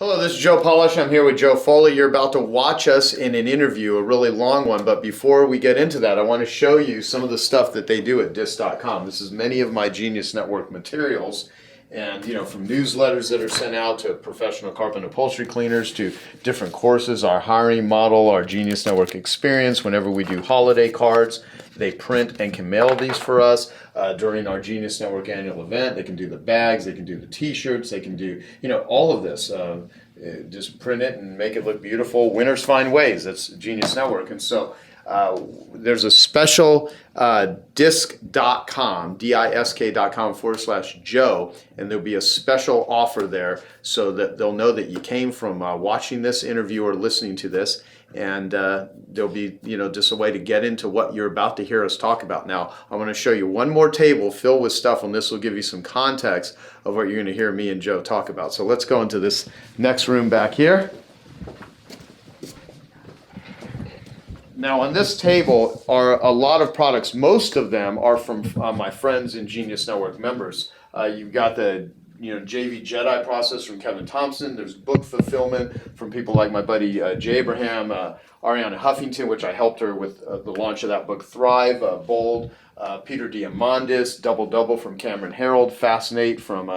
Hello, this is Joe Polish. I'm here with Joe Foley. You're about to watch us in an interview, a really long one. But before we get into that, I want to show you some of the stuff that they do at Disc.com. This is many of my Genius Network materials. And, from newsletters that are sent out to professional carpet and upholstery cleaners to different courses, our hiring model, our Genius Network experience. Whenever we do holiday cards, they print and can mail these for us. During our Genius Network annual event, they can do the bags, they can do the t-shirts, they can do, all of this. Just print it and make it look beautiful. Winners find ways. That's Genius Network. And so there's a special disc.com, disk.com/Joe, and there'll be a special offer there so that they'll know that you came from watching this interview or listening to this. And there'll be, just a way to get into what you're about to hear us talk about. Now, I want to show you one more table filled with stuff, and this will give you some context of what you're going to hear me and Joe talk about. So let's go into this next room back here. Now, on this table are a lot of products. Most of them are from my friends and Genius Network members. You've got the JV Jedi process from Kevin Thompson. There's book fulfillment from people like my buddy Jay Abraham, Ariana Huffington, which I helped her with the launch of that book, Thrive, Bold, Peter Diamandis, Double Double from Cameron Harold, Fascinate from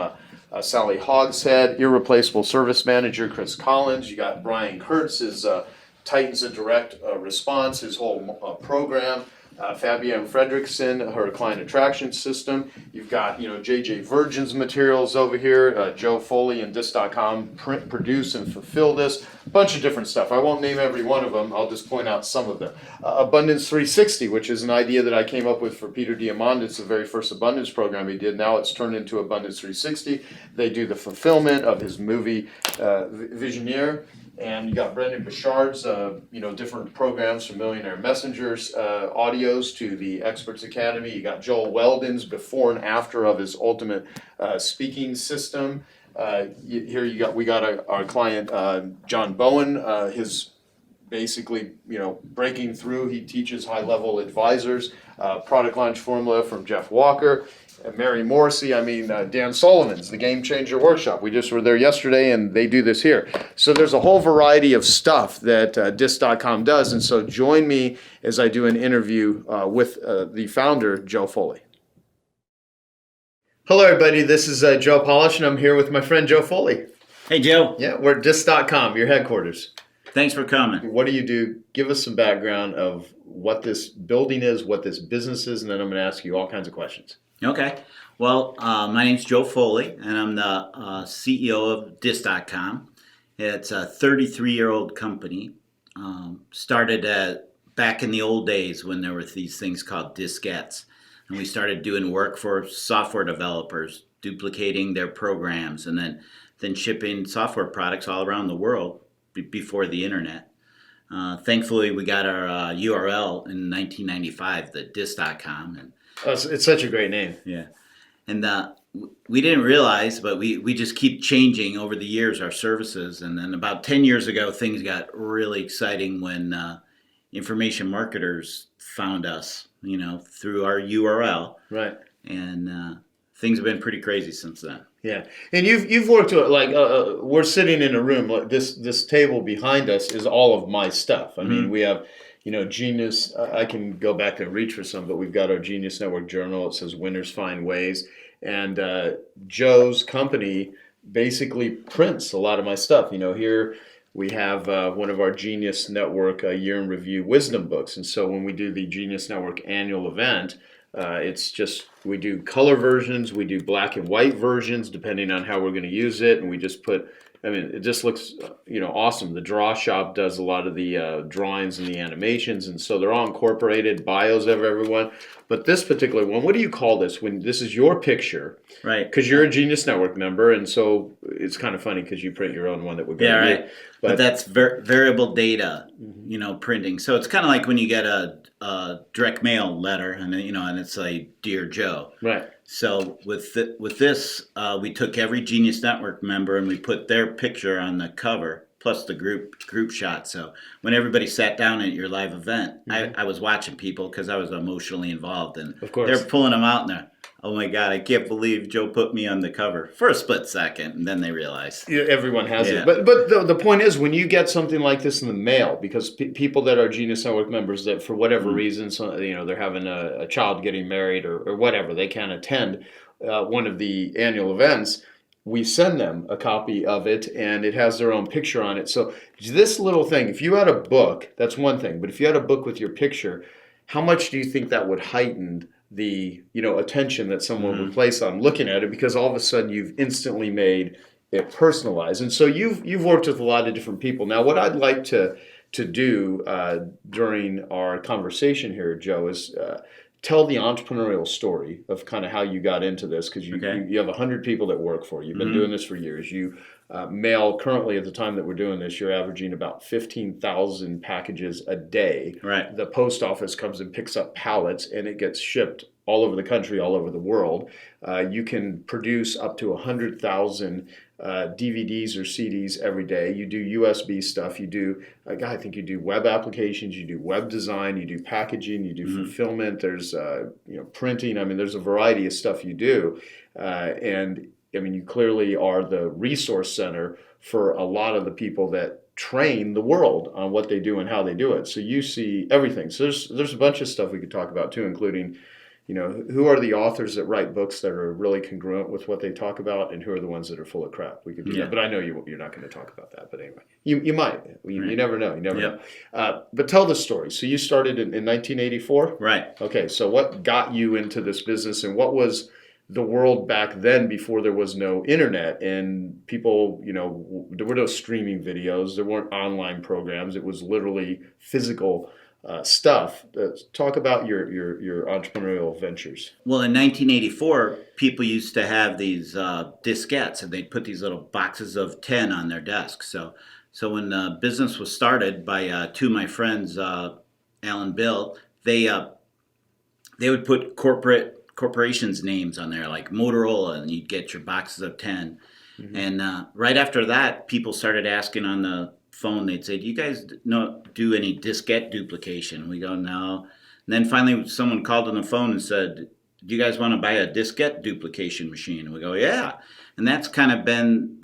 Sally Hogshead, Irreplaceable Service Manager Chris Collins. You got Brian Kurtz, his Titans of Direct Response, his whole program. Fabienne Fredrickson, her client attraction system. You've got, JJ Virgin's materials over here. Joe Foley and Disc.com print, produce, and fulfill this. A bunch of different stuff. I won't name every one of them. I'll just point out some of them. Abundance 360, which is an idea that I came up with for Peter Diamandis, the very first abundance program he did. Now it's turned into Abundance 360. They do the fulfillment of his movie Visioneer. And you got Brendan Bouchard's, different programs from Millionaire Messengers, audios to the Experts Academy. You got Joel Weldon's before and after of his ultimate speaking system. We got our client John Bowen, his basically breaking through. He teaches high-level advisors. Product launch formula from Jeff Walker. Mary Morrissey, Dan Sullivan's The Game Changer Workshop. We just were there yesterday and they do this here. So there's a whole variety of stuff that Disc.com does. And so join me as I do an interview with the founder, Joe Foley. Hello, everybody. This is Joe Polish, and I'm here with my friend Joe Foley. Hey, Joe. Yeah, we're at Disc.com, your headquarters. Thanks for coming. What do you do? Give us some background of what this building is, what this business is, and then I'm going to ask you all kinds of questions. Okay. Well, my name's Joe Foley, and I'm the CEO of Disc.com. It's a 33-year-old company. Started back in the old days when there were these things called diskettes. And we started doing work for software developers, duplicating their programs, and then shipping software products all around the world before the internet. Thankfully, we got our URL in 1995, the Disc.com. And it's such a great name. Yeah. And we didn't realize, but we just keep changing over the years, our services. And then about 10 years ago, things got really exciting when information marketers found us, through our URL. Right. And things have been pretty crazy since then. Yeah. And you've worked with, we're sitting in a room, like this table behind us is all of my stuff. I mean, we have Genius, I can go back and reach for some, but we've got our Genius Network journal. It says Winners Find Ways. And Joe's company basically prints a lot of my stuff. Here we have one of our Genius Network year in review wisdom books. And so when we do the Genius Network annual event, it's just, we do color versions, we do black and white versions, depending on how we're going to use it. And we just put, it just looks, awesome. The Draw Shop does a lot of the drawings and the animations, and so they're all incorporated, bios of everyone. But this particular one, what do you call this? When this is your picture, right? Because you're a Genius Network member, and so it's kind of funny because you print your own one that we're going to right. But that's variable data, printing. So it's kind of like when you get a direct mail letter, and it's like Dear Joe, right? So with this, we took every Genius Network member and we put their picture on the cover, plus the group shot. So when everybody sat down at your live event, I was watching people because I was emotionally involved, and Of course. they're pulling them out, and they're, oh my God, I can't believe Joe put me on the cover for a split second, and then they realize. Yeah, everyone has Yeah. it. But the point is, when you get something like this in the mail, because people that are Genius Network members that for whatever reason, so, they're having a child getting married or whatever, they can't attend one of the annual events, we send them a copy of it, and it has their own picture on it. So this little thing, if you had a book, that's one thing. But if you had a book with your picture, how much do you think that would heighten the attention that someone would place on looking at it, because all of a sudden you've instantly made it personalized. And so you've worked with a lot of different people. Now, what I'd like to do during our conversation here, Joe, is tell the entrepreneurial story of kind of how you got into this, because you have 100 people that work for you. You've been doing this for years. You mail currently, at the time that we're doing this, you're averaging about 15,000 packages a day. Right. The post office comes and picks up pallets, and it gets shipped all over the country, all over the world. You can produce up to 100,000 DVDs or CDs every day. You do USB stuff. You do, I think you do web applications. You do web design. You do packaging. You do fulfillment. There's printing. I mean, there's a variety of stuff you do, and I mean, you clearly are the resource center for a lot of the people that train the world on what they do and how they do it. So you see everything. So there's a bunch of stuff we could talk about too, including, who are the authors that write books that are really congruent with what they talk about, and who are the ones that are full of crap. We could do that, but I know you're not going to talk about that. But anyway, you might. You never know. You never know. But tell the story. So you started in 1984? Right. Okay, so what got you into this business, and what was the world back then before there was no internet and people, there were no streaming videos, there weren't online programs, it was literally physical stuff. Talk about your entrepreneurial ventures. Well, in 1984, people used to have these diskettes, and they'd put these little boxes of 10 on their desk. So when the business was started by two of my friends, Al and Bill, they would put corporations' names on there, like Motorola, and you'd get your boxes of 10. And right after that, people started asking on the phone. They'd say, do you guys do any diskette duplication? We go, no. And then finally someone called on the phone and said, do you guys want to buy a diskette duplication machine? And we go, yeah. And that's kind of been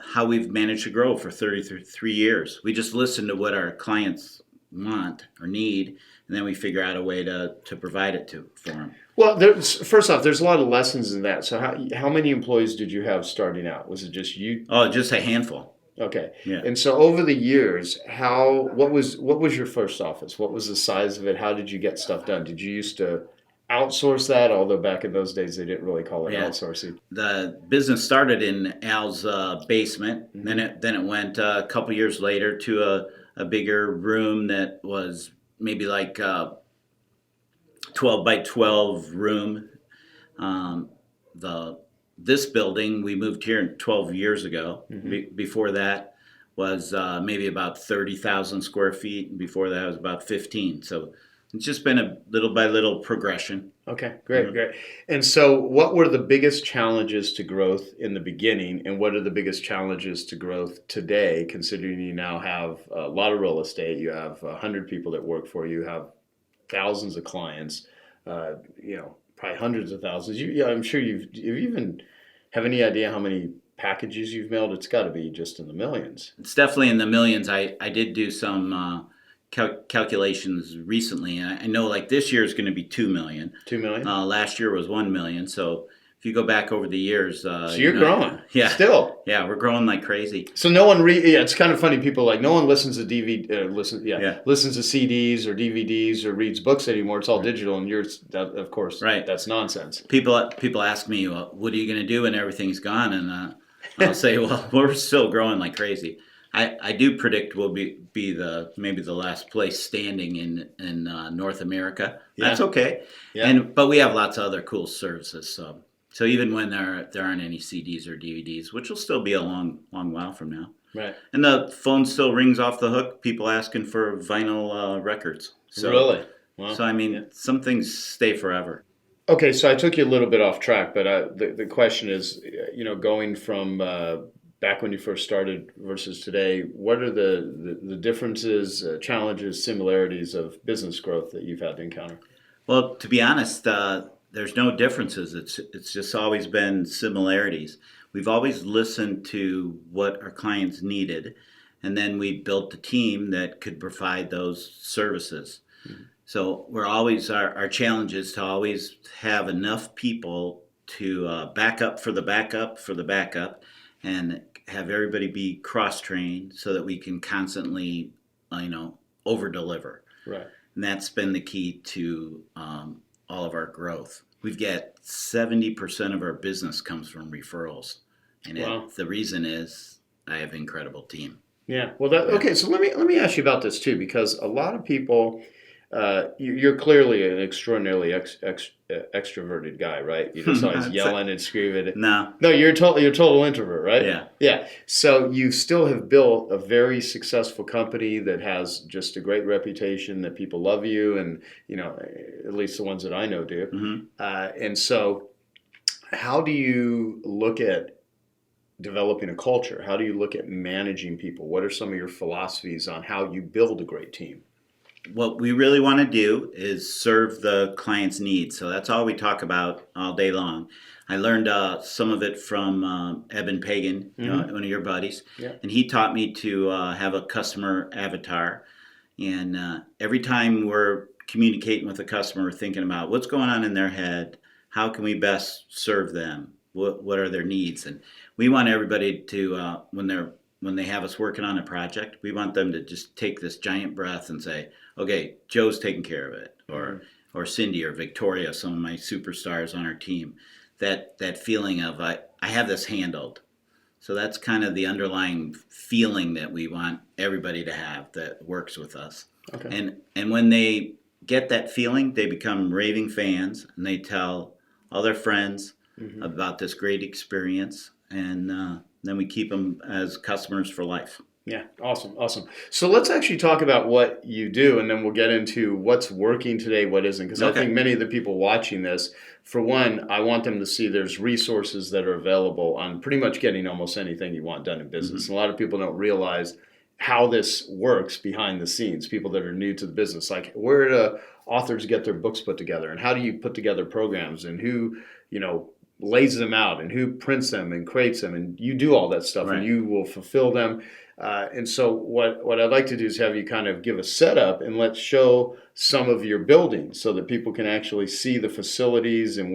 how we've managed to grow for 33 years. We just listen to what our clients want or need, and then we figure out a way to provide it for them. Well, first off, there's a lot of lessons in that. So how many employees did you have starting out? Was it just you? Oh, just a handful. Okay. Yeah. And so over the years, what was your first office? What was the size of it? How did you get stuff done? Did you used to outsource that? Although back in those days they didn't really call it outsourcing. The business started in Al's basement. Then it went a couple years later to a bigger room that was maybe like 12 by 12 room. This building, we moved here 12 years ago. Before that was maybe about 30,000 square feet. And before that was about 15. So it's just been a little by little progression. Okay, great. And so what were the biggest challenges to growth in the beginning, and what are the biggest challenges to growth today, considering you now have a lot of real estate, you have 100 people that work for you, have thousands of clients, probably hundreds of thousands. I'm sure you even have any idea how many packages you've mailed? It's got to be just in the millions. It's definitely in the millions. I did do some calculations recently. I know like this year is going to be 2 million. 2 million? Last year was 1 million. So if you go back over the years, so you're growing. Yeah, still. Yeah, we're growing like crazy. So no one it's kind of funny. People no one listens to listens to CDs or DVDs or reads books anymore. It's all digital, and of course, right. That's nonsense. People ask me, well, what are you going to do when everything's gone? And I'll say, well, we're still growing like crazy. I do predict we'll be maybe the last place standing in North America. Yeah. That's okay. Yeah. But we have lots of other cool services. So even when there aren't any CDs or DVDs, which will still be a long while from now. Right. And the phone still rings off the hook. People asking for vinyl records. So, really? Wow. So I mean, some things stay forever. Okay, so I took you a little bit off track, but the question is, going from back when you first started versus today, what are the differences, challenges, similarities of business growth that you've had to encounter? Well, to be honest, there's no differences. It's just always been similarities. We've always listened to what our clients needed, and then we built a team that could provide those services. So we're always our challenge is to always have enough people to back up for the backup for the backup, and have everybody be cross trained so that we can constantly, over deliver. Right. And that's been the key to all of our growth. We've got 70% of our business comes from referrals, and Wow. the reason is I have an incredible team. Yeah. Well, okay. So let me ask you about this too, because a lot of people, you're clearly an extraordinarily extroverted guy, right? You're just always yelling and screaming. No. No, you're a total introvert, right? Yeah. Yeah. So you still have built a very successful company that has just a great reputation, that people love you, and at least the ones that I know do. Mm-hmm. And so, how do you look at developing a culture? How do you look at managing people? What are some of your philosophies on how you build a great team? What we really want to do is serve the client's needs. So that's all we talk about all day long. I learned some of it from Eben Pagan, one of your buddies, Yeah. and he taught me to have a customer avatar. And every time we're communicating with a customer, we're thinking about what's going on in their head, how can we best serve them, what are their needs, and we want everybody to when they have us working on a project, we want them to just take this giant breath and say, okay, Joe's taking care of it, or Cindy or Victoria, some of my superstars on our team. That feeling of I have this handled. So that's kind of the underlying feeling that we want everybody to have that works with us. Okay. And when they get that feeling, they become raving fans, and they tell all their friends about this great experience, and then we keep them as customers for life. Yeah, awesome. So let's actually talk about what you do, and then we'll get into what's working today, what isn't. Because I think many of the people watching this, for one, I want them to see there's resources that are available on pretty much getting almost anything you want done in business. And a lot of people don't realize how this works behind the scenes, people that are new to the business. Like, where do authors get their books put together, and how do you put together programs, and who, lays them out, and who prints them and creates them, and you do all that stuff, Right. and you will fulfill them. And so what I'd like to do is have you kind of give a setup, and let's show some of your buildings so that people can actually see the facilities, and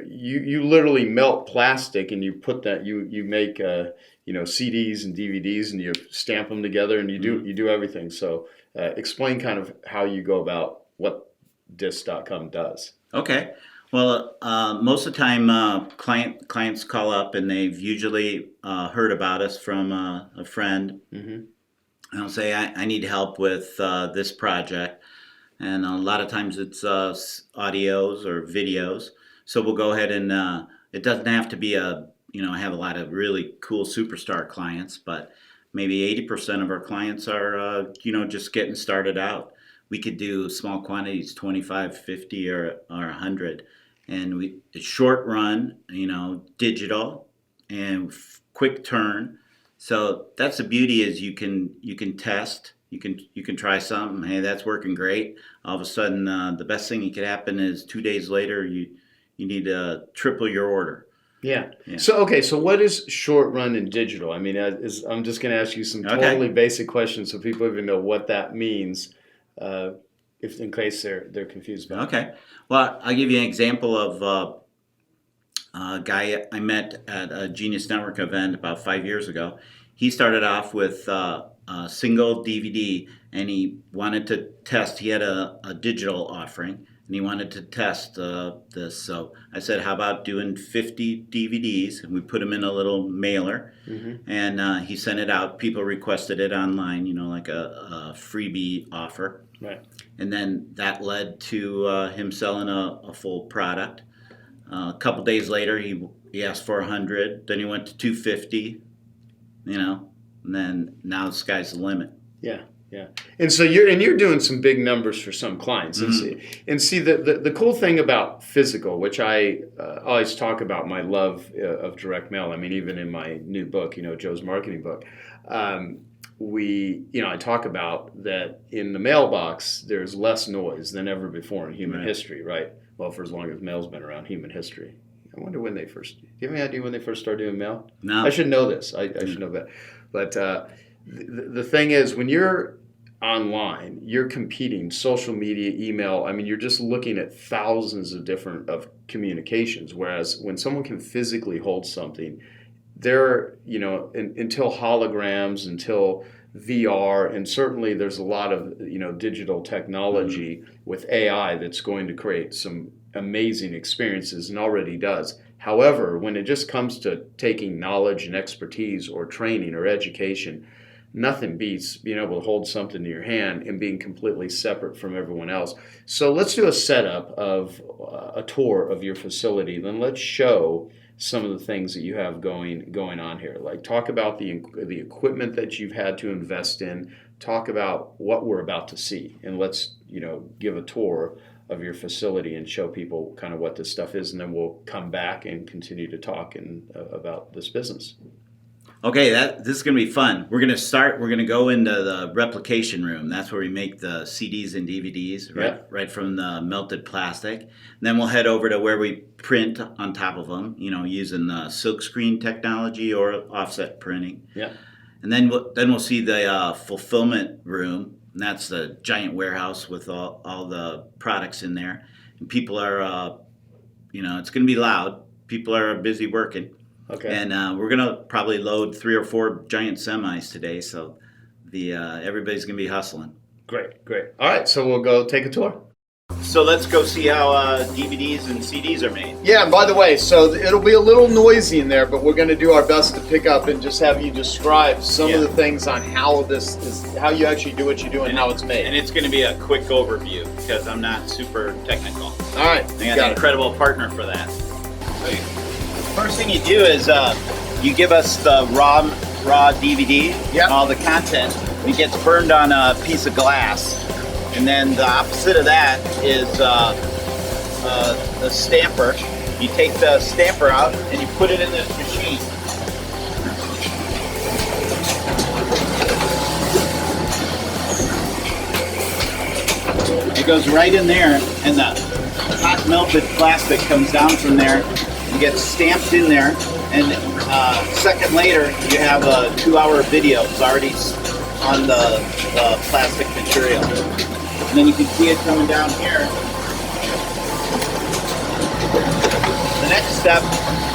you literally melt plastic, and you put that you make CDs and DVDs, and you stamp them together, and you do everything. So explain kind of how you go about what Disc.com does. Okay. Well, most of the time, clients call up, and they've usually heard about us from a friend. And they'll say, I need help with this project. And a lot of times it's audios or videos. So we'll go ahead and it doesn't have to be I have a lot of really cool superstar clients, but maybe 80% of our clients are, just getting started out. We could do small quantities, 25, 50, or 100. And it's short run, digital, and quick turn. So that's the beauty, is you can test, you can try something. Hey, that's working great. All of a sudden, the best thing that could happen is 2 days later you need to triple your order. Yeah. So what is short run and digital? I mean, I'm just going to ask you some totally basic questions so people even know what that means. If in case they're confused about it. Okay. Well, I'll give you an example of a guy I met at a Genius Network event about 5 years ago. He started off with a single DVD, and he wanted to test. He had a digital offering, and he wanted to test this. So I said, how about doing 50 DVDs? And we put them in a little mailer, and he sent it out. People requested it online, like a freebie offer. Right. And then that led to him selling a full product. A couple days later, he asked for 100. Then he went to 250. And then now the sky's the limit. Yeah. Yeah, and so you're doing some big numbers for some clients, and see the cool thing about physical, which I always talk about my love of direct mail. I mean, even in my new book, Joe's marketing book, I talk about that in the mailbox there's less noise than ever before in human history, right? Well, for as long as mail's been around, human history. I wonder when they first. Do you have any idea when they first started doing mail? No. I should know this. I should know that, but the thing is, when you're online, you're competing social media, email. I mean, you're just looking at thousands of different communications. Whereas when someone can physically hold something, they're until holograms, until VR, and certainly there's a lot of digital technology with AI that's going to create some amazing experiences and already does. However, when it just comes to taking knowledge and expertise or training or education, nothing beats being able to hold something in your hand and being completely separate from everyone else. So let's do a setup of a tour of your facility. Then let's show some of the things that you have going on here. Like, talk about the equipment that you've had to invest in. Talk about what we're about to see, and let's give a tour of your facility and show people kind of what this stuff is, and then we'll come back and continue to talk about this business. Okay, this is going to be fun. We're going to go into the replication room. That's where we make the CDs and DVDs, right from the melted plastic. And then we'll head over to where we print on top of them, using the silkscreen technology or offset printing. Yeah. And then we'll see the fulfillment room. And that's the giant warehouse with all the products in there. And people are, it's going to be loud. People are busy working. Okay. And we're going to probably load 3 or 4 giant semis today, so everybody's going to be hustling. Great. All right, so we'll go take a tour. So let's go see how DVDs and CDs are made. Yeah, and by the way, so it'll be a little noisy in there, but we're going to do our best to pick up and just have you describe some of the things on how this is, how you actually do what you do and how it's made. And it's going to be a quick overview because I'm not super technical. All right. I got an incredible partner for that. First thing you do is you give us the raw DVD, all the content. It gets burned on a piece of glass. And then the opposite of that is the stamper. You take the stamper out and you put it in this machine. It goes right in there, and the hot melted plastic comes down from there and gets stamped in there. And a second later, you have a 2-hour video. It's already on the plastic material. And then you can see it coming down here. The next step,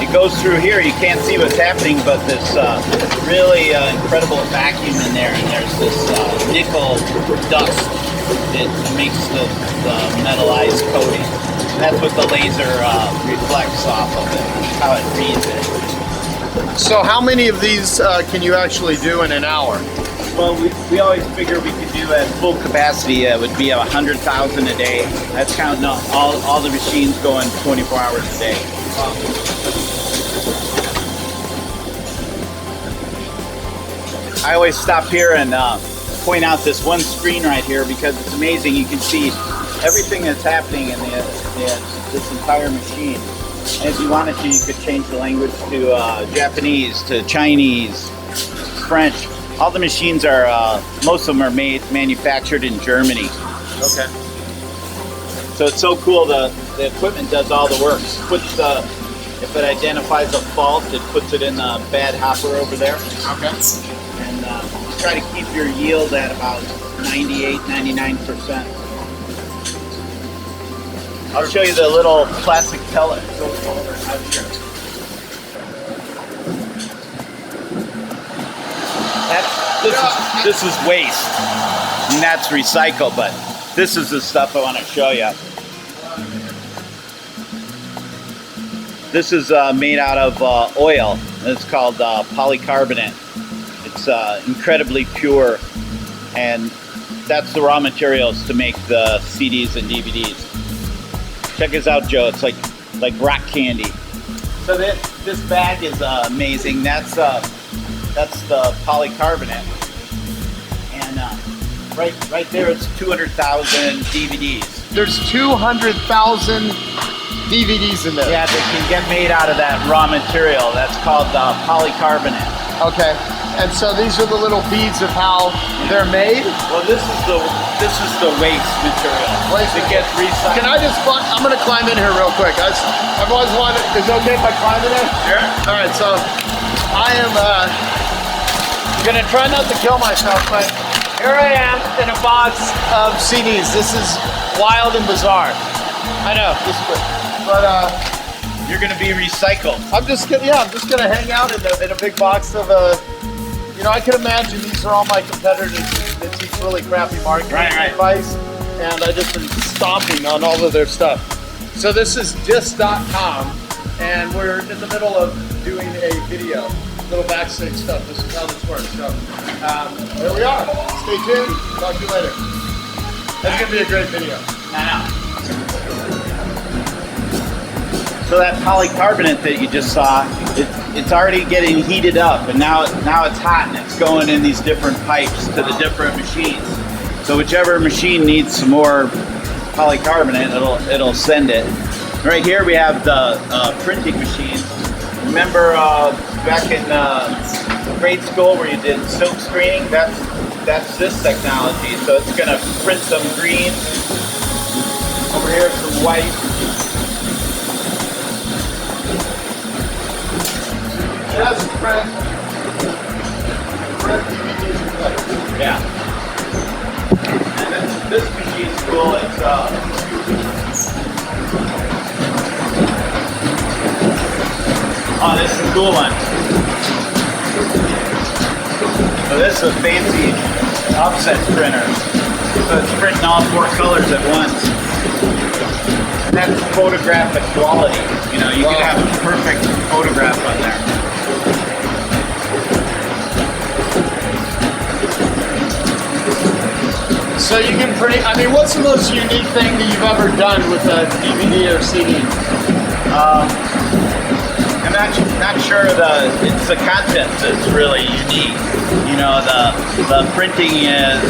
it goes through here. You can't see what's happening, but this really incredible vacuum in there, and there's this nickel dust that makes the metallized coating. And that's what the laser reflects off of it, how it reads it. So how many of these can you actually do in an hour? Well, we always figure we could do at full capacity. It would be 100,000 a day. That's counting all the machines going 24 hours a day. I always stop here and point out this one screen right here because it's amazing. You can see everything that's happening in this entire machine. And if you wanted to, you could change the language to Japanese, to Chinese, French. All the machines are, most of them are manufactured in Germany. Okay. So it's so cool, the equipment does all the work. If it identifies a fault, it puts it in the bad hopper over there. Okay. And try to keep your yield at about 98, 99%. I'll show you the little plastic pellet. Out here. This is waste, and that's recycled, but this is the stuff I want to show you. This is made out of oil. It's called polycarbonate. It's incredibly pure, and that's the raw materials to make the CDs and DVDs. Check this out, Joe. It's like rock candy. So this bag is amazing. That's the polycarbonate, and right there, it's 200,000 DVDs. There's 200,000 DVDs in there. Yeah, that can get made out of that raw material. That's called polycarbonate. Okay. And so these are the little beads of how they're made? Well, this is the waste material. It gets recycled. Can I just, I'm gonna climb in here real quick. I've always wanted, is it okay if I climb in here? Sure. All right, so I am gonna try not to kill myself, but here I am in a box of CDs. This is wild and bizarre. I know, but You're gonna be recycled. I'm just gonna hang out in a big box of you know, I can imagine these are all my competitors that teach really crappy marketing advice, and I just been stomping on all of their stuff. So this is Disc.com, and we're in the middle of doing a video, little backstage stuff. This is how this works. So here we are. Stay tuned. Talk to you later. That's gonna be a great video. So that polycarbonate that you just saw, it's already getting heated up, and now it's hot, and it's going in these different pipes to the different machines. So whichever machine needs some more polycarbonate, it'll send it. Right here we have the printing machine. Remember back in grade school where you did silk screening? That's this technology. So it's gonna print some green. Over here some white. Just print DVDs. Yeah. And this machine's cool. It's oh, this is a cool one. So this is a fancy offset printer. So it's printing all 4 colors at once. And that's photographic quality. You know, you can have a perfect photograph on there. So you can print, I mean, what's the most unique thing that you've ever done with a DVD or CD? I'm not sure it's the content that's really unique. You know, the printing is,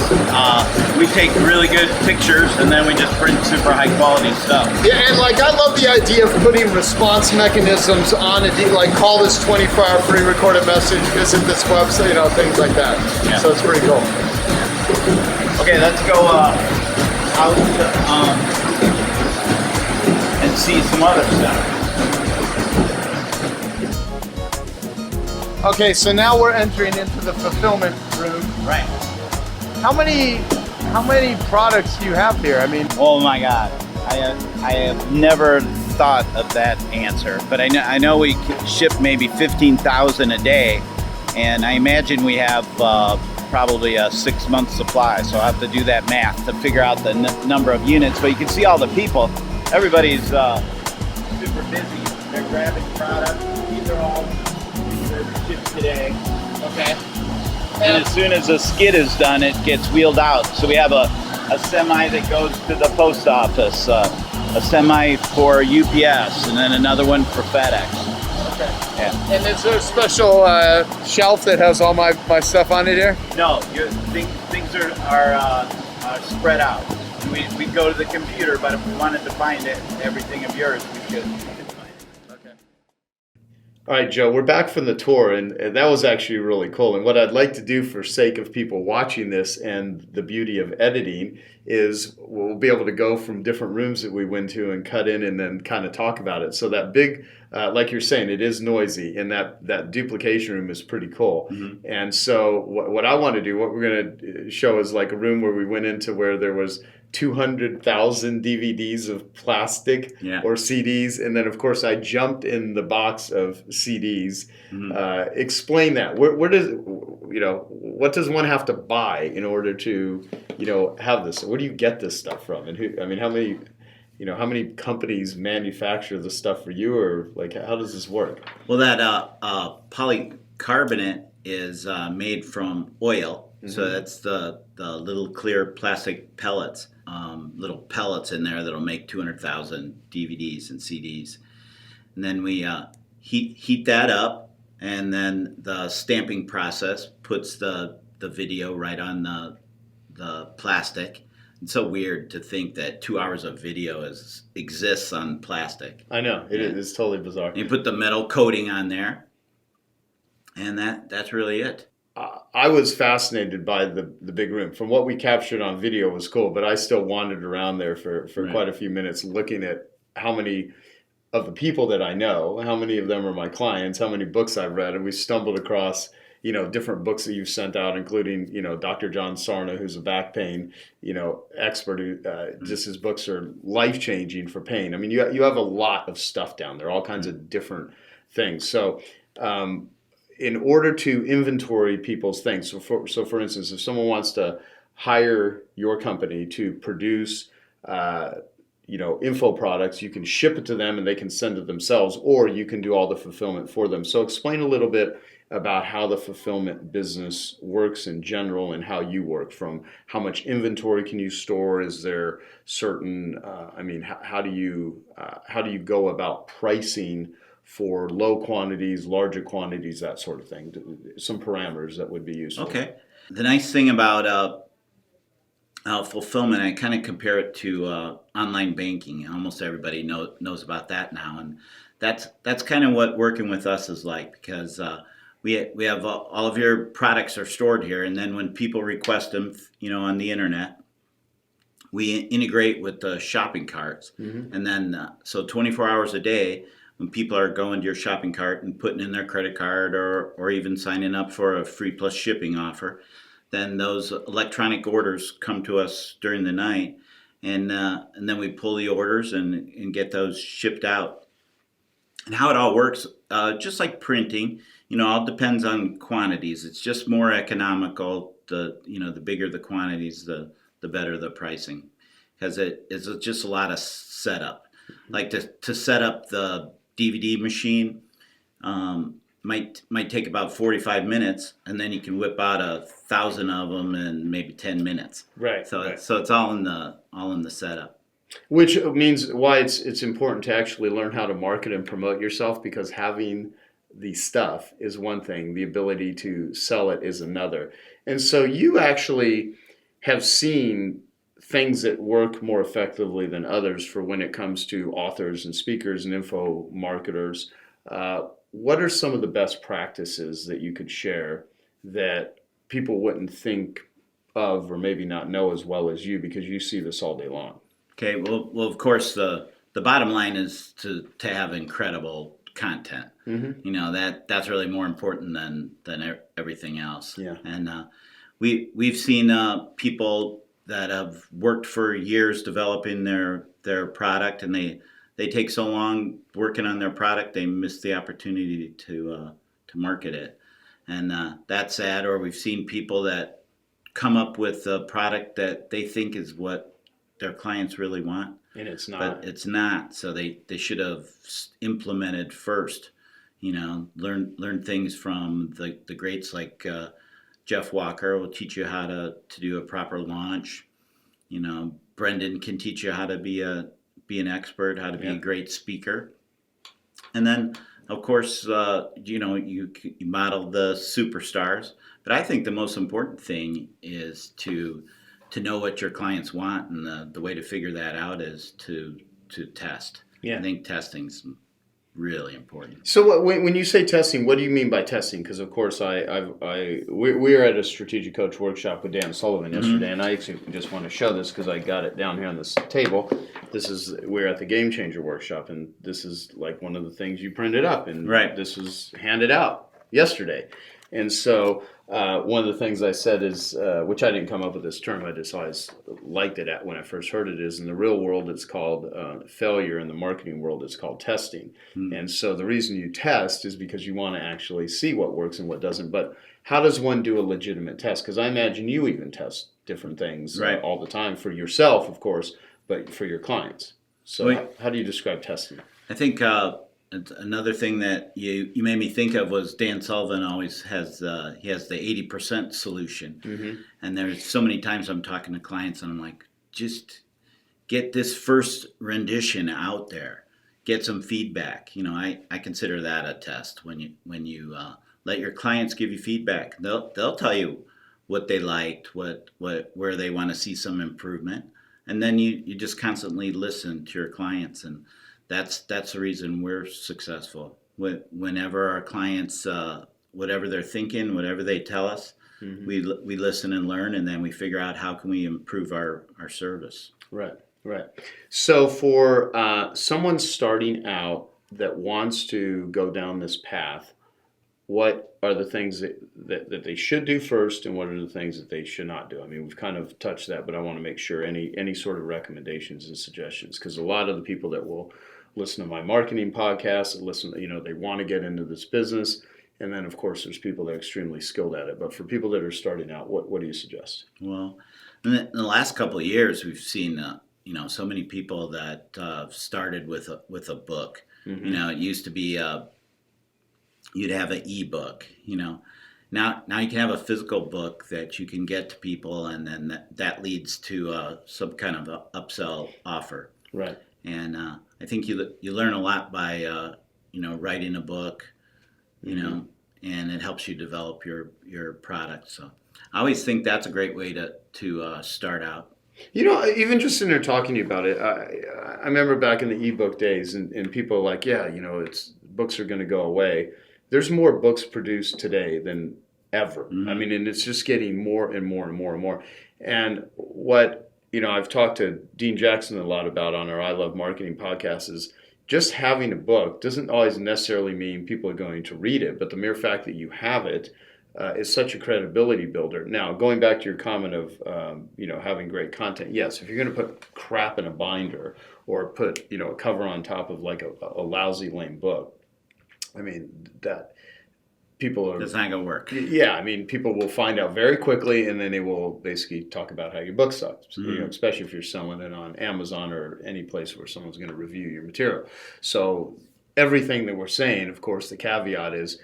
we take really good pictures and then we just print super high quality stuff. Yeah, and like I love the idea of putting response mechanisms on a like call this 24-hour free recorded message, visit this website, you know, things like that. Yeah. So it's pretty cool. Okay, let's go out and see some other stuff. Okay, so now we're entering into the fulfillment room. Right. How many products do you have here? I mean, Oh my God, I have never thought of that answer, but I know we ship maybe 15,000 a day, and I imagine we have probably a 6-month supply. So I'll have to do that math to figure out the number of units. But you can see all the people. Everybody's super busy. They're grabbing product. These are all shipped today. okay. And as soon as a skid is done, it gets wheeled out. So we have a semi that goes to the post office, a semi for UPS, and then another one for FedEx. Okay. Yeah. And is there a special shelf that has all my stuff on it here? No, things are spread out. We go to the computer, but if we wanted to find it, everything of yours, we could find it. Okay. All right, Joe, we're back from the tour, and that was actually really cool. And what I'd like to do for sake of people watching this and the beauty of editing is we'll be able to go from different rooms that we went to and cut in and then kind of talk about it. So that big, like you're saying, it is noisy, and that duplication room is pretty cool. Mm-hmm. And so what I want to do, what we're going to show is like a room where we went into where there was 200,000 DVDs of plastic or CDs, and then of course I jumped in the box of CDs. Mm-hmm. Explain that. Where does what does one have to buy in order to have this? Where do you get this stuff from? And how many companies manufacture the stuff for you, or like how does this work? Well, that polycarbonate is made from oil. Mm-hmm. So that's the little clear plastic pellets, little pellets in there that'll make 200,000 DVDs and CDs. And then we heat that up, and then the stamping process puts the video right on the plastic. It's so weird to think that 2 hours of video exists on plastic. I know, it's totally bizarre. And you put the metal coating on there, and that's really it. I was fascinated by the big room. From what we captured on video was cool, but I still wandered around there for Right. quite a few minutes looking at how many of the people that I know, how many of them are my clients, how many books I've read, and we stumbled across, different books that you've sent out, including, Dr. John Sarna, who's a back pain, expert who, just his books are life-changing for pain. I mean, you have a lot of stuff down there, all kinds of different things. So, in order to inventory people's things, so for instance, if someone wants to hire your company to produce, info products, you can ship it to them and they can send it themselves, or you can do all the fulfillment for them. So explain a little bit about how the fulfillment business works in general and how you work. From how much inventory can you store? Is there certain, how do you go about pricing for low quantities, larger quantities, that sort of thing? Some parameters that would be useful. Okay. The nice thing about fulfillment, I kind of compare it to online banking. Almost everybody knows about that now, and that's kind of what working with us is like, because we have all of your products are stored here, and then when people request them, on the internet, we integrate with the shopping carts, and then so 24 hours a day, when people are going to your shopping cart and putting in their credit card or even signing up for a free plus shipping offer, then those electronic orders come to us during the night, and then we pull the orders and get those shipped out. And how it all works, just like printing, all depends on quantities. It's just more economical. The bigger the quantities, the better the pricing, because it's just a lot of setup. Like to set up the DVD machine might take about 45 minutes, and then you can whip out 1,000 of them in maybe 10 minutes. Right. So right. so it's all in the setup. Which means why it's important to actually learn how to market and promote yourself, because having the stuff is one thing, the ability to sell it is another. And so you actually have seen things that work more effectively than others for when it comes to authors and speakers and info marketers. What are some of the best practices that you could share that people wouldn't think of or maybe not know as well as you, because you see this all day long? Okay, well, of course, the bottom line is to have incredible content. That's really more important than everything else. Yeah. And we've seen people that have worked for years developing their product, and they take so long working on their product, they miss the opportunity to market it, and that's sad. Or we've seen people that come up with a product that they think is what their clients really want, And it's not. but it's not. So they should have implemented first. Learn things from the greats like Jeff Walker will teach you how to do a proper launch. Brendan can teach you how to be an expert, how to be a great speaker. And then, of course, you model the superstars. But I think the most important thing is to know what your clients want, and the way to figure that out is to test. Yeah. I think testing's really important. So when you say testing, what do you mean by testing? Because of course we were at a strategic coach workshop with Dan Sullivan yesterday, and I actually just want to show this because I got it down here on this table. We're at the Game Changer workshop, and this is like one of the things you printed up, and this was handed out yesterday. And so one of the things I said is, which I didn't come up with this term, I just always liked it when I first heard it, is in the real world it's called failure, in the marketing world it's called testing. And so the reason you test is because you want to actually see what works and what doesn't. But how does one do a legitimate test? Because I imagine you even test different things all the time, for yourself, of course, but for your clients. So how do you describe testing? I think another thing that you made me think of was Dan Sullivan always has the 80% solution. And there's so many times I'm talking to clients and I'm like, just get this first rendition out there, get some feedback. I consider that a test. When you let your clients give you feedback, they'll tell you what they liked, where they want to see some improvement, and then you just constantly listen to your clients, and that's the reason we're successful. Whenever our clients, whatever they're thinking, whatever they tell us, we listen and learn, and then we figure out how can we improve our service. Right, right. So for someone starting out that wants to go down this path, what are the things that they should do first, and what are the things that they should not do? I mean, we've kind of touched that, but I want to make sure any sort of recommendations and suggestions, because a lot of the people that will listen to my marketing podcast and listen, they want to get into this business. And then, of course, there's people that are extremely skilled at it. But for people that are starting out, what do you suggest? Well, in the last couple of years, we've seen so many people that started with a book. Mm-hmm. It used to be you'd have an e-book. Now you can have a physical book that you can get to people, and then that leads to some kind of a upsell offer. Right. And I think you learn a lot by writing a book. And it helps you develop your product. So I always think that's a great way to start out. Even just sitting there talking to you about it, I remember back in the ebook days, and people are like, books are going to go away. There's more books produced today than ever. Mm-hmm. I mean, and it's just getting more and more and more and more. And what, I've talked to Dean Jackson a lot about on our I Love Marketing podcast is, just having a book doesn't always necessarily mean people are going to read it, but the mere fact that you have it is such a credibility builder. Now, going back to your comment of having great content, yes, if you're going to put crap in a binder or put a cover on top of like a lousy, lame book, I mean that people are. That's not going to work. Yeah, I mean people will find out very quickly, and then they will basically talk about how your book sucks. Mm-hmm. Especially if you're selling it on Amazon or any place where someone's going to review your material. So everything that we're saying, of course, the caveat is,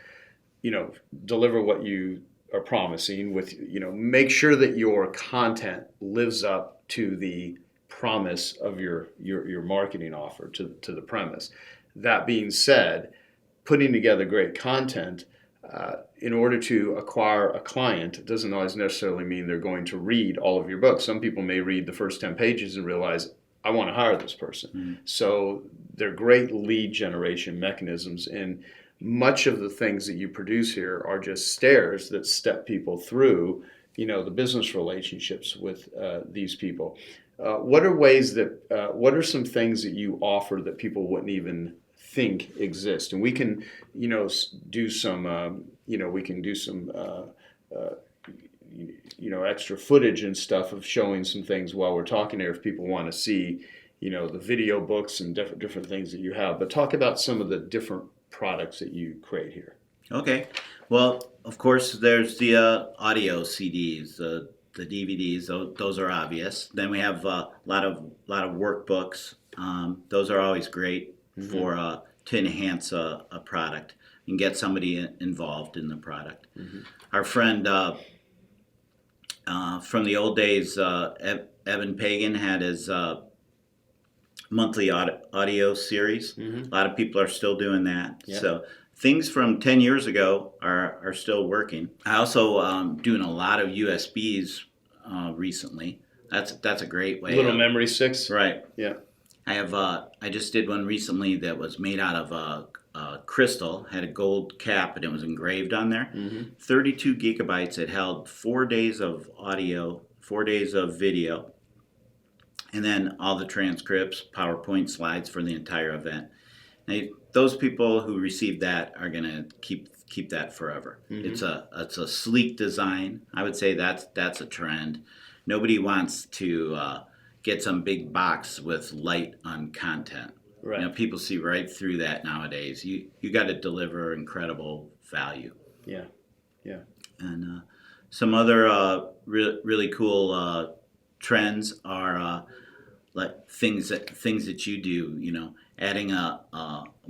deliver what you are promising. With make sure that your content lives up to the promise of your marketing offer, to the premise. That being said, putting together great content. In order to acquire a client, it doesn't always necessarily mean they're going to read all of your books. Some people may read the first 10 pages and realize, I want to hire this person. Mm-hmm. So they're great lead generation mechanisms. And much of the things that you produce here are just stairs that step people through, the business relationships with these people. What are some things that you offer that people wouldn't even think exist? And we can do some extra footage and stuff of showing some things while we're talking here if people want to see the video books and different things that you have. But talk about some of the different products that you create here. Okay. Well, of course, there's the audio CDs, the DVDs. Those are obvious. Then we have a lot of workbooks. Those are always great. Mm-hmm. For to enhance a product and get somebody involved in the product. Mm-hmm. Our friend from the old days, Evan Pagan, had his monthly audio series. Mm-hmm. A lot of people are still doing that. Yep. So things from 10 years ago are still working. I also doing a lot of USBs recently. That's a great way. Little memory sticks. Right. Yeah. I just did one recently that was made out of crystal, had a gold cap, and it was engraved on there. Mm-hmm. 32 gigabytes. It held 4 days of audio, 4 days of video, and then all the transcripts, PowerPoint slides for the entire event. Now, those people who receive that are going to keep that forever. Mm-hmm. It's a sleek design. I would say that's a trend. Nobody wants to get some big box with light on content. Right. People see right through that nowadays. You got to deliver incredible value. Yeah, yeah. And some other really cool trends are like things that you do. Adding a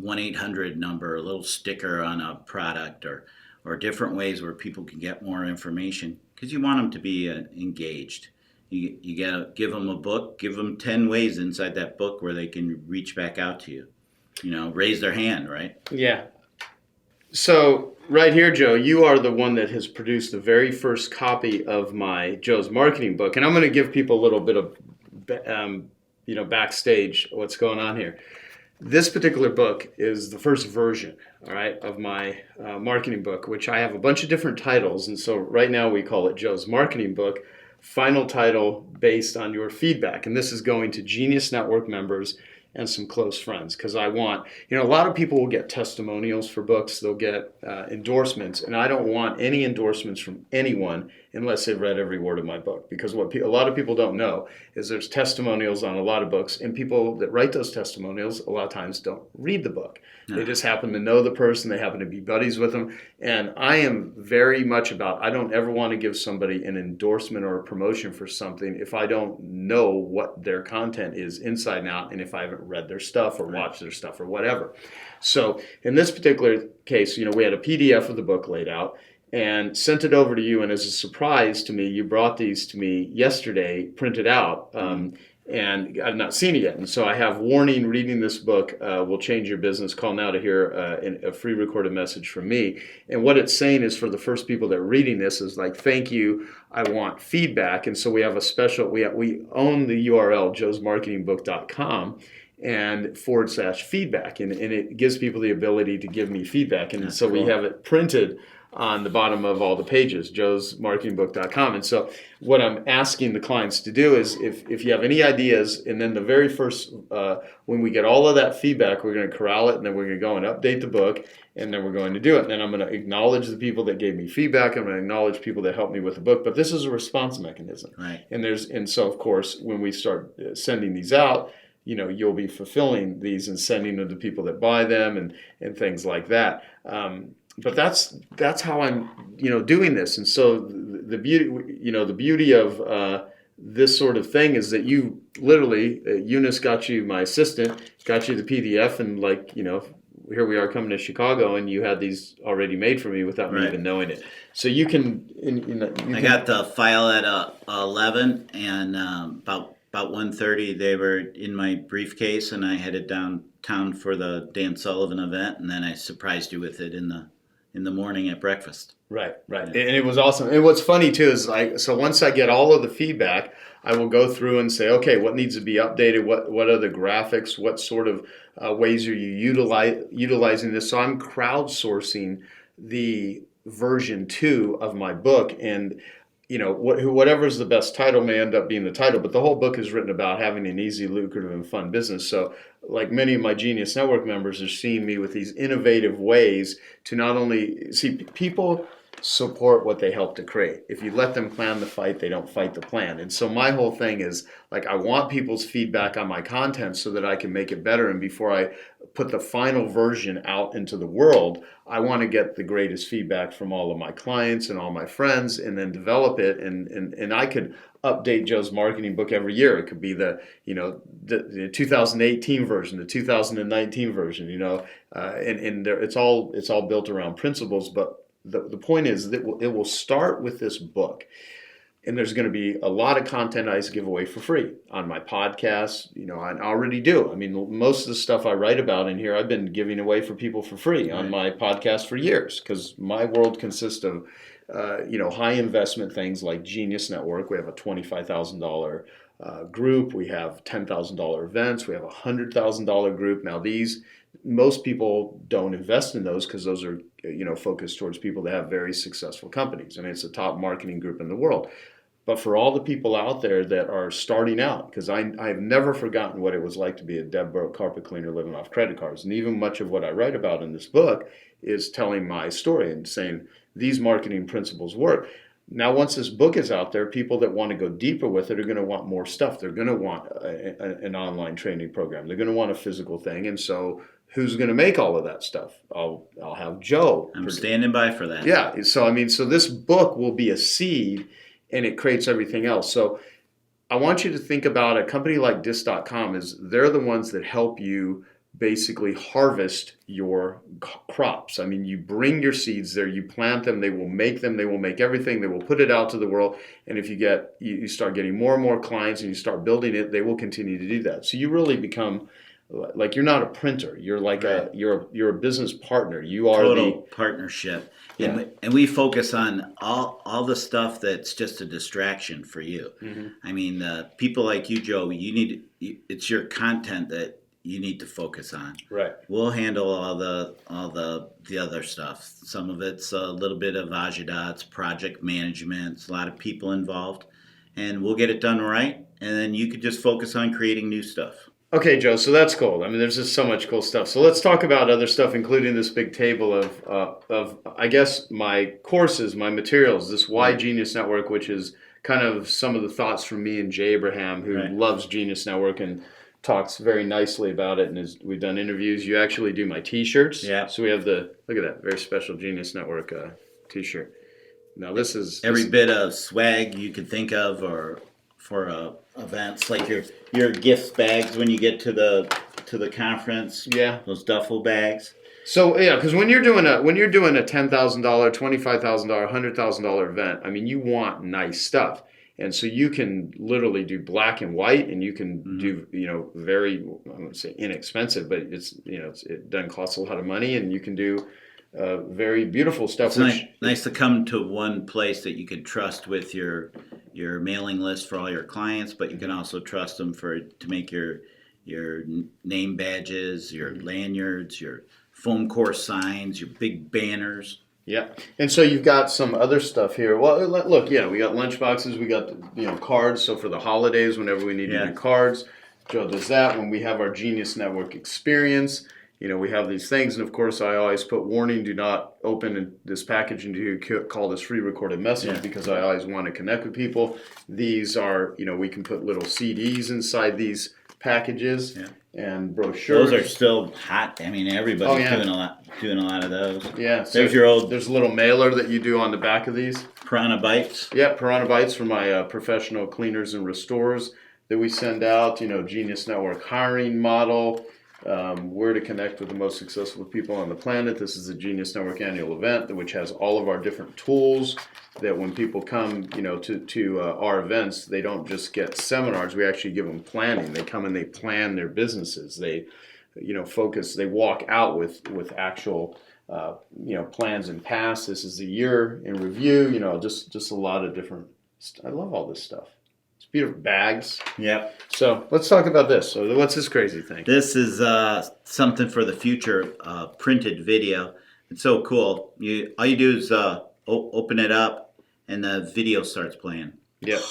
1-800 number, a little sticker on a product, or different ways where people can get more information because you want them to be engaged. You gotta give them a book, give them 10 ways inside that book where they can reach back out to you. Raise their hand, right? Yeah. So right here, Joe, you are the one that has produced the very first copy of my Joe's marketing book, and I'm going to give people a little bit of, backstage what's going on here. This particular book is the first version, all right, of my marketing book, which I have a bunch of different titles, and so right now we call it Joe's Marketing Book. Final title based on your feedback, and this is going to Genius Network members and some close friends, because I want, a lot of people will get testimonials for books, they'll get endorsements, and I don't want any endorsements from anyone unless they've read every word of my book, because what a lot of people don't know is there's testimonials on a lot of books, and people that write those testimonials a lot of times don't read the book. No. They just happen to know the person, they happen to be buddies with them, and I am very much about, I don't ever want to give somebody an endorsement or a promotion for something if I don't know what their content is inside and out, and if I haven't read their stuff or watched their stuff or whatever. So in this particular case, we had a PDF of the book laid out and sent it over to you, and as a surprise to me, you brought these to me yesterday, printed out, and I've not seen it yet. And so I have warning, reading this book will change your business. Call now to hear a free recorded message from me. And what it's saying is, for the first people that are reading this, is like, thank you, I want feedback. And so we have a special, we own the URL, joesmarketingbook.com, and /feedback. And it gives people the ability to give me feedback. And so we have it printed on the bottom of all the pages, joesmarketingbook.com. And so what I'm asking the clients to do is, if you have any ideas, and then the very first, when we get all of that feedback, we're going to corral it, and then we're going to go and update the book, and then we're going to do it. And then I'm going to acknowledge the people that gave me feedback. I'm going to acknowledge people that helped me with the book. But this is a response mechanism. Right. And so, of course, when we start sending these out, you'll be fulfilling these and sending them to people that buy them and things like that. But that's how I'm doing this. And so the beauty of this sort of thing is that you literally, Eunice got you, my assistant, got you the PDF, and here we are coming to Chicago, and you had these already made for me without me even knowing it. So you can. I got the file at 11, and about 1:30 they were in my briefcase, and I headed downtown for the Dan Sullivan event, and then I surprised you with it in the morning at breakfast. Right. Yeah. And it was awesome. And what's funny too is, so once I get all of the feedback, I will go through and say, okay, what needs to be updated? What are the graphics? What sort of ways are you utilizing this? So I'm crowdsourcing the version 2 of my book, and whatever's the best title may end up being the title, but the whole book is written about having an easy, lucrative, and fun business. So like many of my Genius Network members are seeing me with these innovative ways to not only see people support what they help to create. If you let them plan the fight, they don't fight the plan. And so my whole thing is, I want people's feedback on my content so that I can make it better. And before I put the final version out into the world, I want to get the greatest feedback from all of my clients and all my friends, and then develop it. And I could update Joe's marketing book every year. It could be the 2018 version, the 2019 version, and it's all built around principles. But the point is that it will start with this book, and there's going to be a lot of content I give away for free on my podcast. I already do. I mean, most of the stuff I write about in here, I've been giving away for people for free on my podcast for years, because my world consists of high investment things like Genius Network. We have a $25,000 group. We have $10,000 events. We have a $100,000 group. Now most people don't invest in those, because those are focused towards people that have very successful companies. I mean, it's the top marketing group in the world. But for all the people out there that are starting out, because I've never forgotten what it was like to be a dead broke carpet cleaner living off credit cards. And even much of what I write about in this book is telling my story and saying these marketing principles work. Now, once this book is out there, people that want to go deeper with it are going to want more stuff. They're going to want an online training program. They're going to want a physical thing. And so who's going to make all of that stuff? I'll have Joe. I'm standing by for that. Yeah. So this book will be a seed, and it creates everything else. So I want you to think about a company like Discom. They're the ones that help you basically harvest your crops. I mean, you bring your seeds there, you plant them, they will make everything, they will put it out to the world. And if you start getting more and more clients and you start building it, they will continue to do that. So you really become like you're not a printer. You're like Right. you're a business partner. You are Total partnership. Yeah. And we focus on all the stuff that's just a distraction for you. Mhm. I mean, people like you, Joe, it's your content that you need to focus on. Right. We'll handle all the other stuff. Some of it's a little bit of agita, it's project management, it's a lot of people involved, and we'll get it done right. And then you could just focus on creating new stuff. Okay, Joe. So that's cool. I mean, there's just so much cool stuff. So let's talk about other stuff, including this big table of I guess my courses, my materials. This Why Genius Network, which is kind of some of the thoughts from me and Jay Abraham, who Right. loves Genius Network and talks very nicely about it. And we've done interviews. You actually do my T-shirts. Yeah. So we have look at that very special Genius Network T-shirt. Now this is Every bit of swag you could think of, or for events like your gift bags when you get to the conference. Yeah. Those duffel bags. So yeah, because when you're doing a $10,000, $25,000, $100,000 event, I mean, you want nice stuff, and so you can literally do black and white, and you can do very, I wouldn't say inexpensive, but it doesn't cost a lot of money, and you can do very beautiful stuff. It's nice to come to one place that you can trust with your mailing list for all your clients, but you can also trust them to make your name badges, your lanyards, your foam core signs, your big banners. Yeah, and so you've got some other stuff here. Well, look, yeah, we got lunch boxes, we got cards. So for the holidays, whenever we need to do cards, Joe does that. When we have our Genius Network experience, we have these things, and of course, I always put warning: do not open this package until you call this free recorded message, because I always want to connect with people. These are, we can put little CDs inside these packages and brochures. Those are still hot. I mean, everybody's doing a lot of those. Yeah, so there's a little mailer that you do on the back of these. Piranha Bites. Yeah, Piranha Bites for my professional cleaners and restorers that we send out. Genius Network hiring model. Where to connect with the most successful people on the planet. This is the Genius Network annual event, which has all of our different tools that when people come, to our events, they don't just get seminars. We actually give them planning. They come and they plan their businesses. They, focus. They walk out with actual, plans and paths. This is the year in review. Just a lot of different. I love all this stuff. Beautiful bags. Yep. So let's talk about this. So what's this crazy thing? This is something for the future, printed video. It's so cool. All you do is open it up, and the video starts playing. Yep.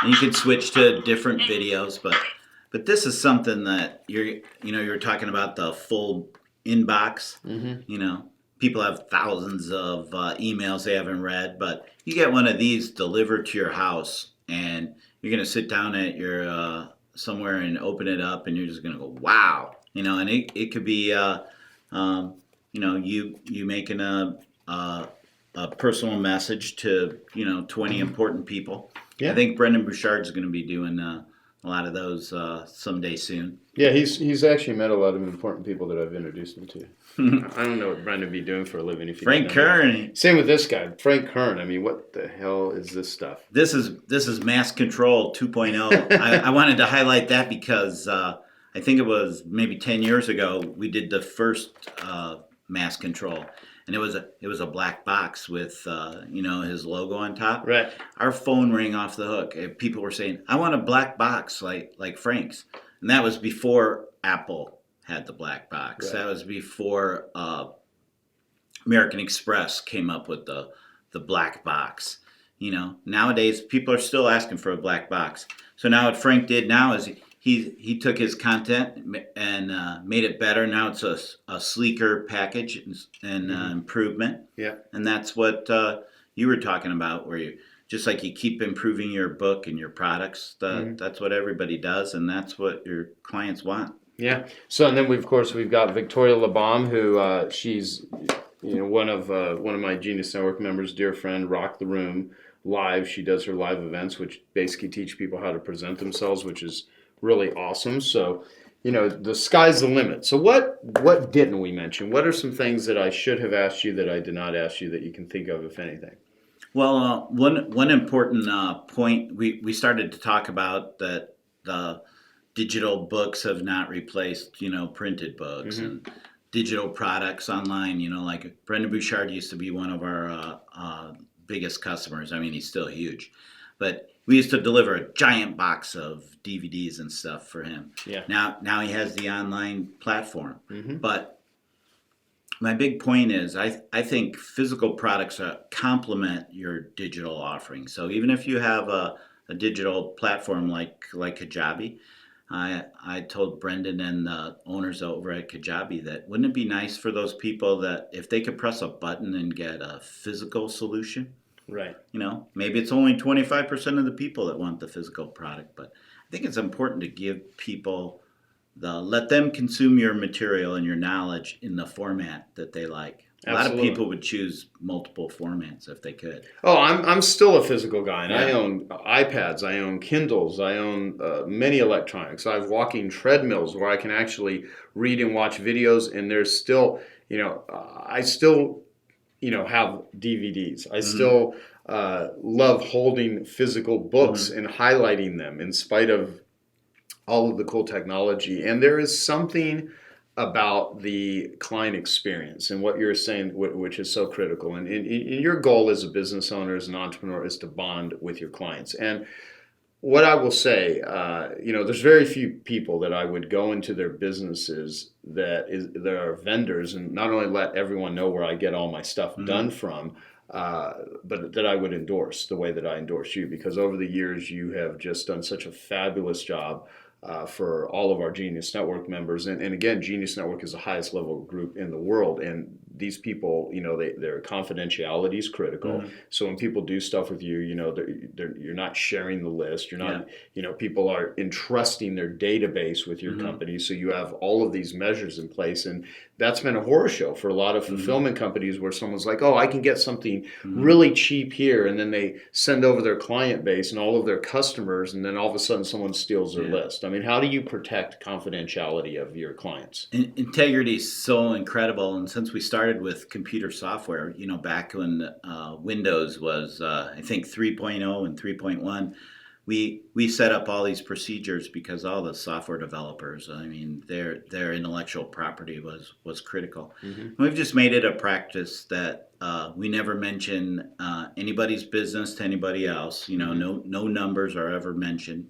And you can switch to different videos, but this is something that you're talking about, the full inbox. Mm-hmm. People have thousands of emails they haven't read, but you get one of these delivered to your house, and you're gonna sit down at your somewhere and open it up, and you're just gonna go, wow, And it could be, you making a personal message to 20 important people. Yeah. I think Brendan Bouchard is gonna be doing a lot of those someday soon. Yeah, he's actually met a lot of important people that I've introduced him to. I don't know what Brendan would be doing for a living if he Frank didn't know Kern. that. Same with this guy, Frank Kern. I mean, what the hell is this stuff? This is Mass Control 2.0. I wanted to highlight that because I think it was maybe 10 years ago we did the first Mass Control, and it was a black box with his logo on top. Right. Our phone rang off the hook. People were saying, "I want a black box like Frank's," and that was before Apple had the black box. Right. That was before American Express came up with the black box. Nowadays people are still asking for a black box. So now what Frank did now is he took his content and made it better. Now it's a sleeker package and improvement. Yeah. And that's what you were talking about, where you just like you keep improving your book and your products. That's what everybody does, and that's what your clients want. Yeah. So and then we've got Victoria LeBaum, who she's one of my Genius Network members, dear friend, Rock the Room Live. She does her live events, which basically teach people how to present themselves, which is really awesome. So, the sky's the limit. So what didn't we mention? What are some things that I should have asked you that I did not ask you that you can think of, if anything? Well, one important point we started to talk about that digital books have not replaced, printed books, and digital products online, like Brendan Bouchard used to be one of our biggest customers. I mean, he's still huge. But we used to deliver a giant box of DVDs and stuff for him. Yeah. Now he has the online platform. Mm-hmm. But my big point is I think physical products complement your digital offering. So even if you have a digital platform like Kajabi, I told Brendan and the owners over at Kajabi that wouldn't it be nice for those people that if they could press a button and get a physical solution? Right. Maybe it's only 25% of the people that want the physical product, but I think it's important to give people let them consume your material and your knowledge in the format that they like. A lot of people would choose multiple formats if they could. Oh, I'm still a physical guy, and Yeah. I own iPads, I own Kindles, I own many electronics. I have walking treadmills where I can actually read and watch videos, and there's still, I still, have DVDs. I still love holding physical books and highlighting them in spite of all of the cool technology. And there is something about the client experience and what you're saying, which is so critical. And your goal as a business owner, as an entrepreneur, is to bond with your clients. And what I will say, there's very few people that I would go into their businesses that are vendors and not only let everyone know where I get all my stuff done from, but that I would endorse the way that I endorse you, because over the years you have just done such a fabulous job for all of our Genius Network members. And again, Genius Network is the highest level group in the world. And these people, their confidentiality is critical. So when people do stuff with you, you're not sharing the list. You're not, people are entrusting their database with your company. So you have all of these measures in place. And that's been a horror show for a lot of fulfillment companies where someone's like, oh, I can get something really cheap here. And then they send over their client base and all of their customers. And then all of a sudden someone steals their list. I mean, how do you protect confidentiality of your clients? Integrity is so incredible. And since we started with computer software, back when Windows was, I think 3.0 and 3.1, we set up all these procedures because all the software developers, I mean, their intellectual property was critical. And we've just made it a practice that we never mention anybody's business to anybody else. No numbers are ever mentioned.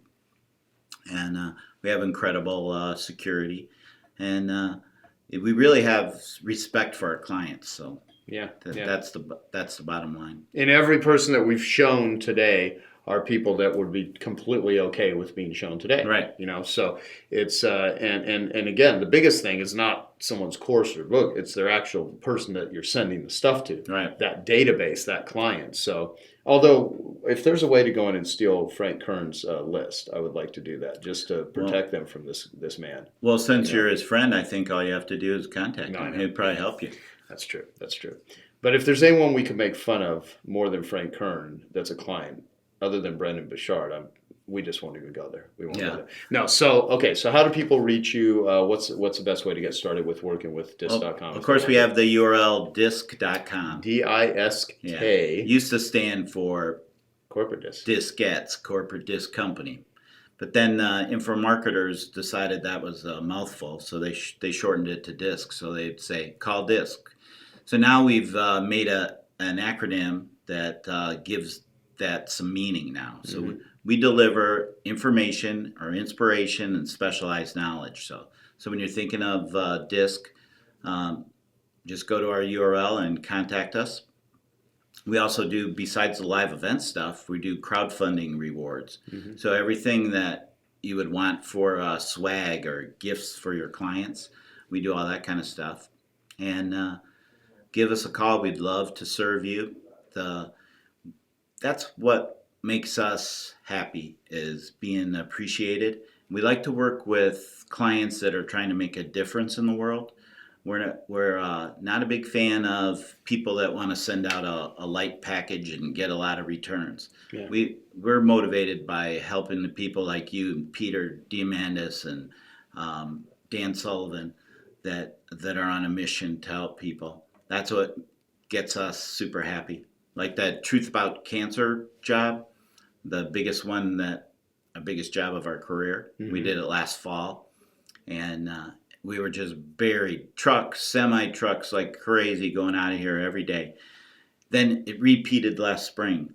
And we have incredible security. And we really have respect for our clients. So that's the bottom line. And every person that we've shown today are people that would be completely okay with being shown today. Right. So it's and again, the biggest thing is not someone's course or book, it's their actual person that you're sending the stuff to. Right. That database, that client. So although if there's a way to go in and steal Frank Kern's list, I would like to do that just to protect them from this man. Well, since you're his friend, I think all you have to do is contact him. He'd probably help you. That's true. But if there's anyone we could make fun of more than Frank Kern that's a client, other than Brendan Bouchard, we just won't even go there. We won't go there. No. So how do people reach you? What's the best way to get started with working with disc.com? Well, of course, we have the URL disc.com. DISK. Used to stand for corporate disc. Diskettes, corporate disc company. But then InfoMarketers decided that was a mouthful, so they shortened it to disc. So they'd say, call disc. So now we've made an acronym that gives that some meaning now. So we deliver information or inspiration and specialized knowledge. So when you're thinking of DISC, just go to our URL and contact us. We also do, besides the live event stuff, we do crowdfunding rewards. So everything that you would want for swag or gifts for your clients, we do all that kind of stuff. And give us a call. We'd love to serve you. That's what makes us happy, is being appreciated. We like to work with clients that are trying to make a difference in the world. We're not a big fan of people that want to send out a light package and get a lot of returns. Yeah. We're motivated by helping the people like you and Peter Diamandis and Dan Sullivan that are on a mission to help people. That's what gets us super happy. Like that Truth About Cancer job, the biggest one that biggest job of our career. Mhm. We did it last fall, and we were just buried, trucks, semi trucks like crazy going out of here every day. Then it repeated last spring.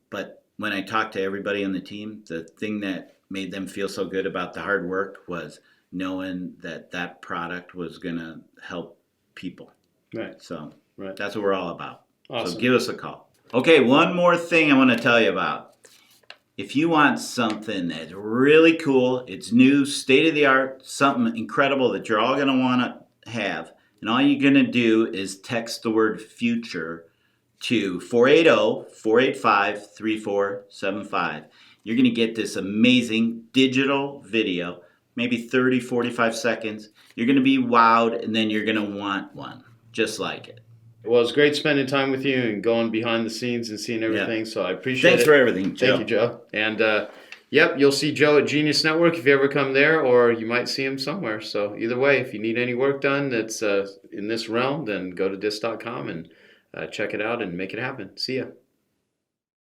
But when I talked to everybody on the team, the thing that made them feel so good about the hard work was knowing that that product was going to help people. Right. So Right. that's what we're all about. Awesome. So give us a call. Okay, one more thing I want to tell you about. If you want something that's really cool, it's new, state of the art, something incredible that you're all going to want to have, and all you're going to do is text the word future to 480-485-3475. You're going to get this amazing digital video, maybe 30, 45 seconds. You're going to be wowed, and then you're going to want one just like it. Well, it's great spending time with you and going behind the scenes and seeing everything. So I appreciate Thanks it. for everything, Joe. Thank you, Joe. And yep, you'll see Joe at Genius Network if you ever come there, or you might see him somewhere. So either way, if you need any work done that's in this realm, then go to disc.com and check it out and make it happen. See ya.